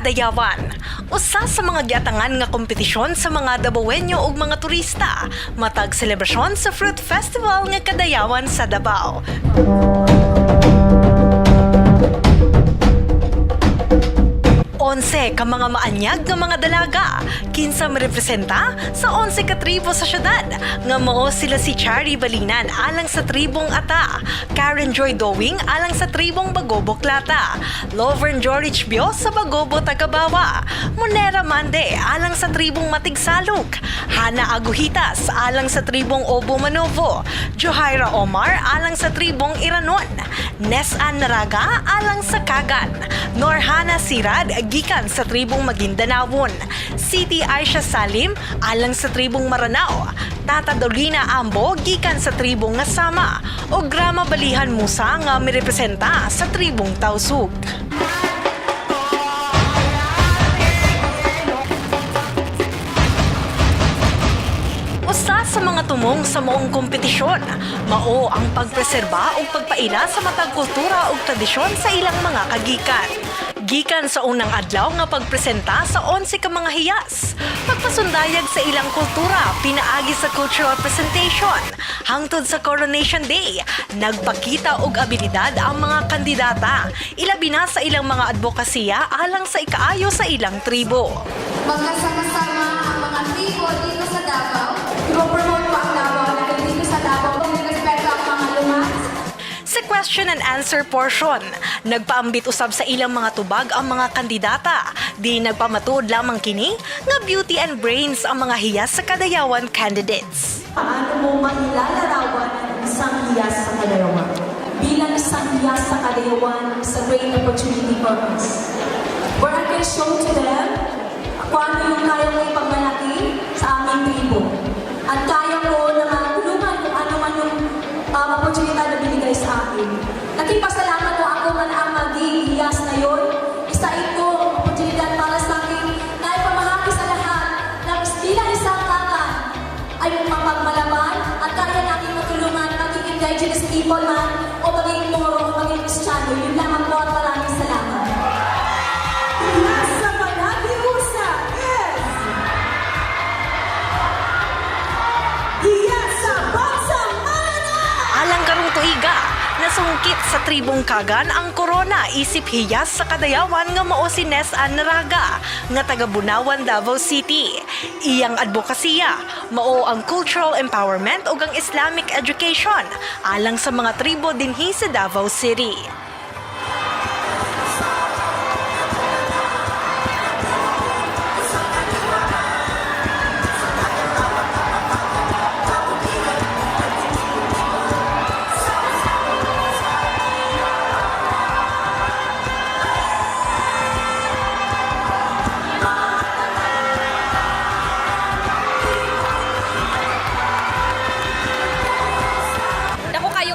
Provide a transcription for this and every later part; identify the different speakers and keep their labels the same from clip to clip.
Speaker 1: Kadayawan. Usa sa mga giatangan nga kompetisyon sa mga Dabawenyo ug mga turista matag selebrasyon sa Fruit Festival nga Kadayawan sa Davao. Onse ka mga maanyag nga mga dalaga, kinsa merepresenta sa 11 ka tribo sa syudad, nga mao sila si Chari Balinan alang sa tribong Ata, Karen Joy Dowing alang sa tribong Bagobo Klata, Lovern Jorich Bio sa Bagobo Tagabawa, Monera Mande alang sa tribong Matigsaluk, Hana Aguhitas alang sa tribong Obo Manovo, Johaira Omar alang sa tribong Iranon, Nesan Naraga alang sa Kagan, Norhana Sirad gikan sa tribong Maguindanawon, Siti Aisha Salim alang sa tribong Maranao, Tata Dolina Ambo gikan sa tribong Ngasama, o Grama Balihan Musa nga mirepresenta sa tribong Tausug. Usa sa mga tumong sa moong kompetisyon, mao ang pagpreserba ug pagpaila sa matag kultura ug tradisyon sa ilang mga kagikan. Gikan sa unang adlaw nga pagpresenta sa 11 ka mga hiyas, pagpasundayag sa ilang kultura pinaagi sa cultural presentation, hangtod sa Coronation Day, nagpakita og abilidad ang mga kandidata, ilabi na sa ilang mga advokasya alang sa ikaayo sa ilang tribo.
Speaker 2: Magkasama-sama ang mga tribo dito sa Davao. I-promote po ang Davao na dito sa Davao kung respeto ang mga lumas.
Speaker 1: Sa question and answer portion, nagpaambit usab sa ilang mga tubag ang mga kandidata. Di nagpamatuod lamang kini nga beauty and brains ang mga Hiyas sa Kadayawan candidates.
Speaker 3: Paano mo mailalarawan ang isang hiyas sa Kadayawan? Bilang isang hiyas sa Kadayawan, it's a great opportunity for us. Where I can show to them kung ano yung kaya mo ipagmalaki sa aming tribo. At kaya ko na matulungan kung ano man yung oportunidad na binigay sa akin. Nagpasalamat ko ako man ang maging hiyas na yun. Isa ito, oportunidad para sa akin na ipamahagi sa lahat na bilang isang kakan ay mapagmalaman at kaya natin matulungan maging indigenous people man o maging Moro o maging Kristiyano. Yun lamang po at maraming salamat. Hiyas sa Kadayawan! Yes! Hiyas sa Bansang
Speaker 1: Alang karong tuiga, nasungkit sa tribong Kagan ang korona isip Hiyas sa Kadayawan nga mao si Nesan Naraga nga taga Bunawan, Davao City. Iyang advokasya mao ang cultural empowerment ug ang Islamic education alang sa mga tribo dinhi sa Davao City.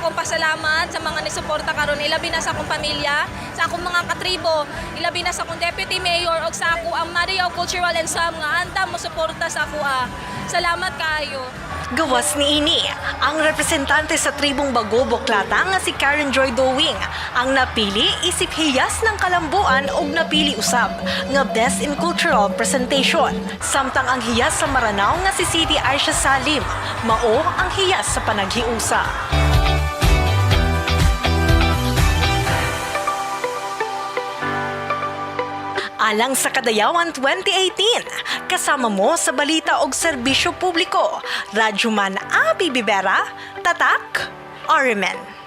Speaker 4: Pasalamat sa mga nisuporta karon, ilabi na sa akong pamilya, sa akong mga katribo, ilabi na sa akong deputy mayor o sa ako ang Mario Cultural and Sam nga andam mo suporta sa ako. Salamat kaayo.
Speaker 1: Gawas ni ini, ang representante sa tribong Bagobo Klata nga si Karen Joy Dowing ang napili isip Hiyas ng Kalambuan ug napili usab nga Best in Cultural Presentation. Samtang ang Hiyas sa Maranao nga si Siti Aisha Salim mao ang Hiyas sa Panaghiusa. Alang sa Kadayawan 2018, kasama mo sa balita og serbisyo publiko. RadyoMaN Bibera, tatak, RadyoMaN.